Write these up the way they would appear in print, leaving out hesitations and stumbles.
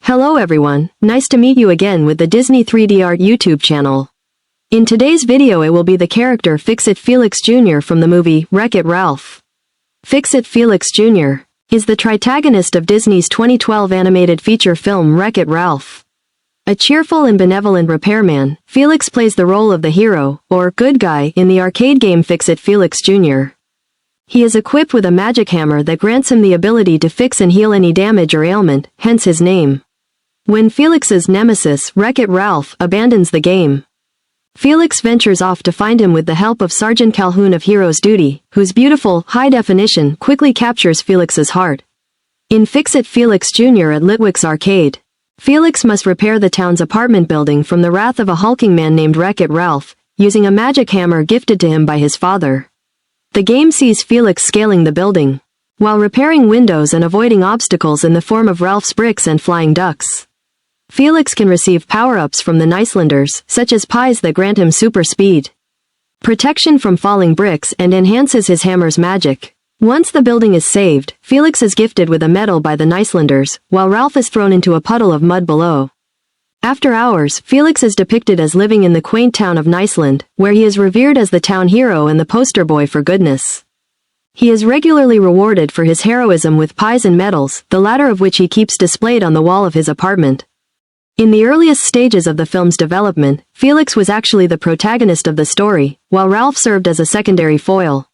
Hello everyone, nice to meet you again with the Disney 3D Art YouTube channel. In today's video it will be the character Fix-It Felix Jr. from the movie Wreck-It Ralph. Fix-It Felix Jr. is the tritagonist of Disney's 2012 animated feature film Wreck-It Ralph. A cheerful and benevolent repairman, Felix plays the role of the hero, or good guy, in the arcade game Fix-It Felix Jr. He is equipped with a magic hammer that grants him the ability to fix and heal any damage or ailment, hence his name. When Felix's nemesis, Wreck-It Ralph, abandons the game, Felix ventures off to find him with the help of Sergeant Calhoun of Hero's Duty, whose beautiful, high definition quickly captures Felix's heart. In Fix-It Felix Jr. at Litwick's Arcade, Felix must repair the town's apartment building from the wrath of a hulking man named Wreck-It Ralph, using a magic hammer gifted to him by his father. The game sees Felix scaling the building, while repairing windows and avoiding obstacles in the form of Ralph's bricks and flying ducks. Felix can receive power-ups from the Nicelanders, such as pies that grant him super speed, protection from falling bricks, and enhances his hammer's magic. Once the building is saved, Felix is gifted with a medal by the Nicelanders, while Ralph is thrown into a puddle of mud below. After hours, Felix is depicted as living in the quaint town of Niceland, where he is revered as the town hero and the poster boy for goodness. He is regularly rewarded for his heroism with pies and medals, the latter of which he keeps displayed on the wall of his apartment. In the earliest stages of the film's development, Felix was actually the protagonist of the story, while Ralph served as a secondary foil.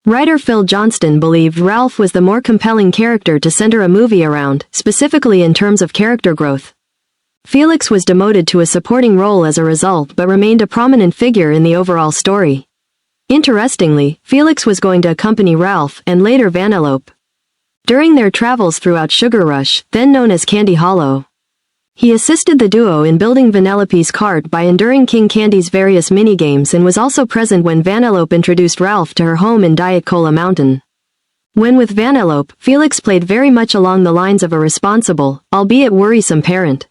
Writer Phil Johnston believed Ralph was the more compelling character to center a movie around, specifically in terms of character growth. Felix was demoted to a supporting role as a result but remained a prominent figure in the overall story. Interestingly, Felix was going to accompany Ralph and later Vanellope during their travels throughout Sugar Rush, then known as Candy Hollow. He assisted the duo in building Vanellope's cart by enduring King Candy's various minigames and was also present when Vanellope introduced Ralph to her home in Diet Cola Mountain. When with Vanellope, Felix played very much along the lines of a responsible, albeit worrisome parent.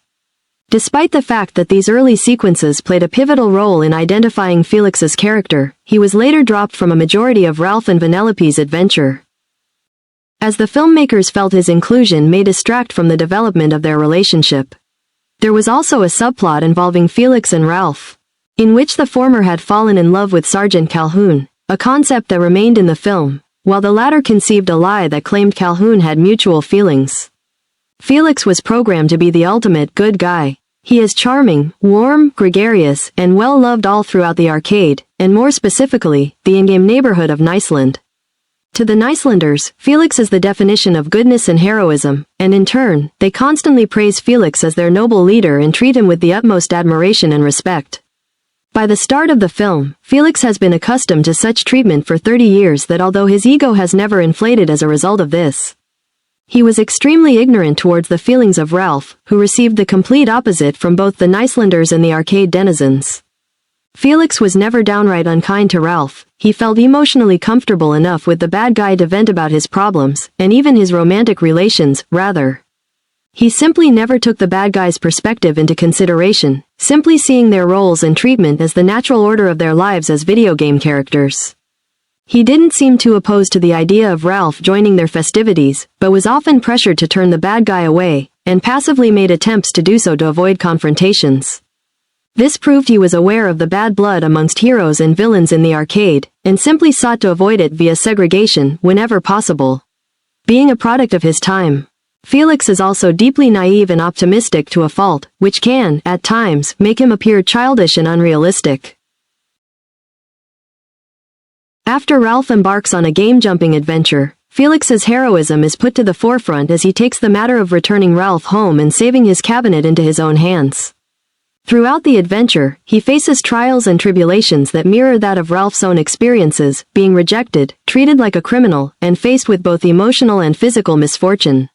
Despite the fact that these early sequences played a pivotal role in identifying Felix's character, he was later dropped from a majority of Ralph and Vanellope's adventure, as the filmmakers felt his inclusion may distract from the development of their relationship. There was also a subplot involving Felix and Ralph, in which the former had fallen in love with Sergeant Calhoun, a concept that remained in the film, while the latter conceived a lie that claimed Calhoun had mutual feelings. Felix was programmed to be the ultimate good guy. He is charming, warm, gregarious, and well-loved all throughout the arcade, and more specifically, the in-game neighborhood of Niceland. To the Nicelanders, Felix is the definition of goodness and heroism, and in turn, they constantly praise Felix as their noble leader and treat him with the utmost admiration and respect. By the start of the film, Felix has been accustomed to such treatment for 30 years that although his ego has never inflated as a result of this, he was extremely ignorant towards the feelings of Ralph, who received the complete opposite from both the Nicelanders and the arcade denizens. Felix was never downright unkind to Ralph. He felt emotionally comfortable enough with the bad guy to vent about his problems, and even his romantic relations, rather. He simply never took the bad guy's perspective into consideration, simply seeing their roles and treatment as the natural order of their lives as video game characters. He didn't seem too opposed to the idea of Ralph joining their festivities, but was often pressured to turn the bad guy away, and passively made attempts to do so to avoid confrontations. This proved he was aware of the bad blood amongst heroes and villains in the arcade, and simply sought to avoid it via segregation whenever possible. Being a product of his time, Felix is also deeply naive and optimistic to a fault, which can, at times, make him appear childish and unrealistic. After Ralph embarks on a game-jumping adventure, Felix's heroism is put to the forefront as he takes the matter of returning Ralph home and saving his cabinet into his own hands. Throughout the adventure, he faces trials and tribulations that mirror that of Ralph's own experiences, being rejected, treated like a criminal, and faced with both emotional and physical misfortune.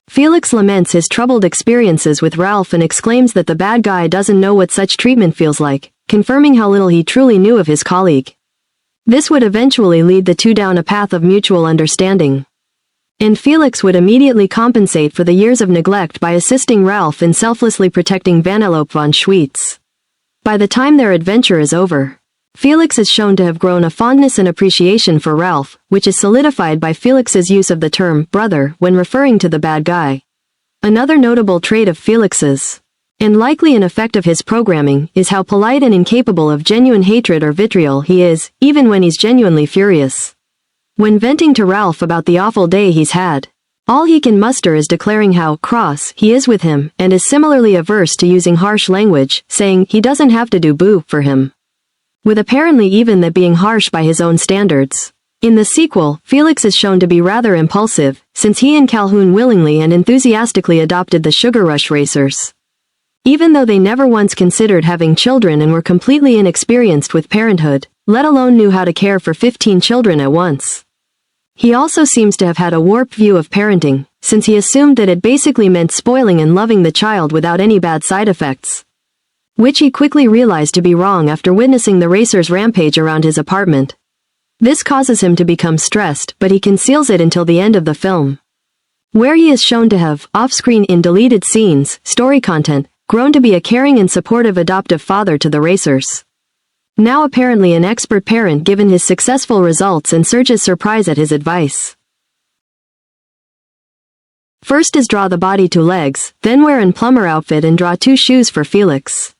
Felix laments his troubled experiences with Ralph and exclaims that the bad guy doesn't know what such treatment feels like, confirming how little he truly knew of his colleague. This would eventually lead the two down a path of mutual understanding, and Felix would immediately compensate for the years of neglect by assisting Ralph in selflessly protecting Vanellope von Schweetz. By the time their adventure is over, Felix is shown to have grown a fondness and appreciation for Ralph, which is solidified by Felix's use of the term brother when referring to the bad guy. Another notable trait of Felix's, and likely an effect of his programming, is how polite and incapable of genuine hatred or vitriol he is, even when he's genuinely furious. When venting to Ralph about the awful day he's had, all he can muster is declaring how cross he is with him, and is similarly averse to using harsh language, saying he doesn't have to do boo for him, with apparently even that being harsh by his own standards. In the sequel, Felix is shown to be rather impulsive, since he and Calhoun willingly and enthusiastically adopted the Sugar Rush racers, even though they never once considered having children and were completely inexperienced with parenthood, let alone knew how to care for 15 children at once. He also seems to have had a warped view of parenting, since he assumed that it basically meant spoiling and loving the child without any bad side effects, which he quickly realized to be wrong after witnessing the racers rampage around his apartment. This causes him to become stressed, but he conceals it until the end of the film, where he is shown to have, off-screen in deleted scenes, story content, grown to be a caring and supportive adoptive father to the racers. Now apparently an expert parent given his successful results and Serge's surprise at his advice. First is draw the body 2 legs, then wear an plumber outfit and draw 2 shoes for Felix.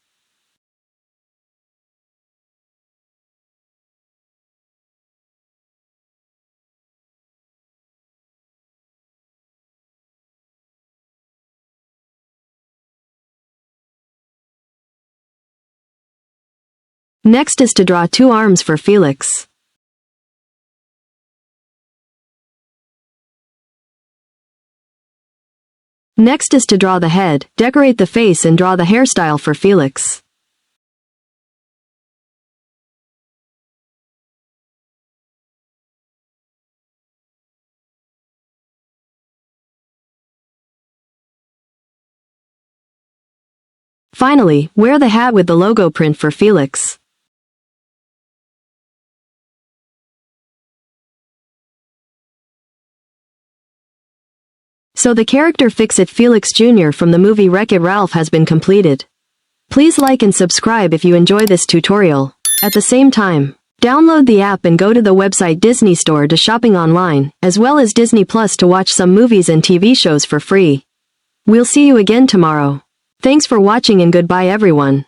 Next is to draw 2 arms for Felix. Next is to draw the head, decorate the face and draw the hairstyle for Felix. Finally, wear the hat with the logo print for Felix. So the character Fix-It Felix Jr. from the movie Wreck-It Ralph has been completed. Please like and subscribe if you enjoy this tutorial. At the same time, download the app and go to the website DisneyStore to shopping online, as well as Disney Plus to watch some movies and TV shows for free. We'll see you again tomorrow. Thanks for watching and goodbye everyone.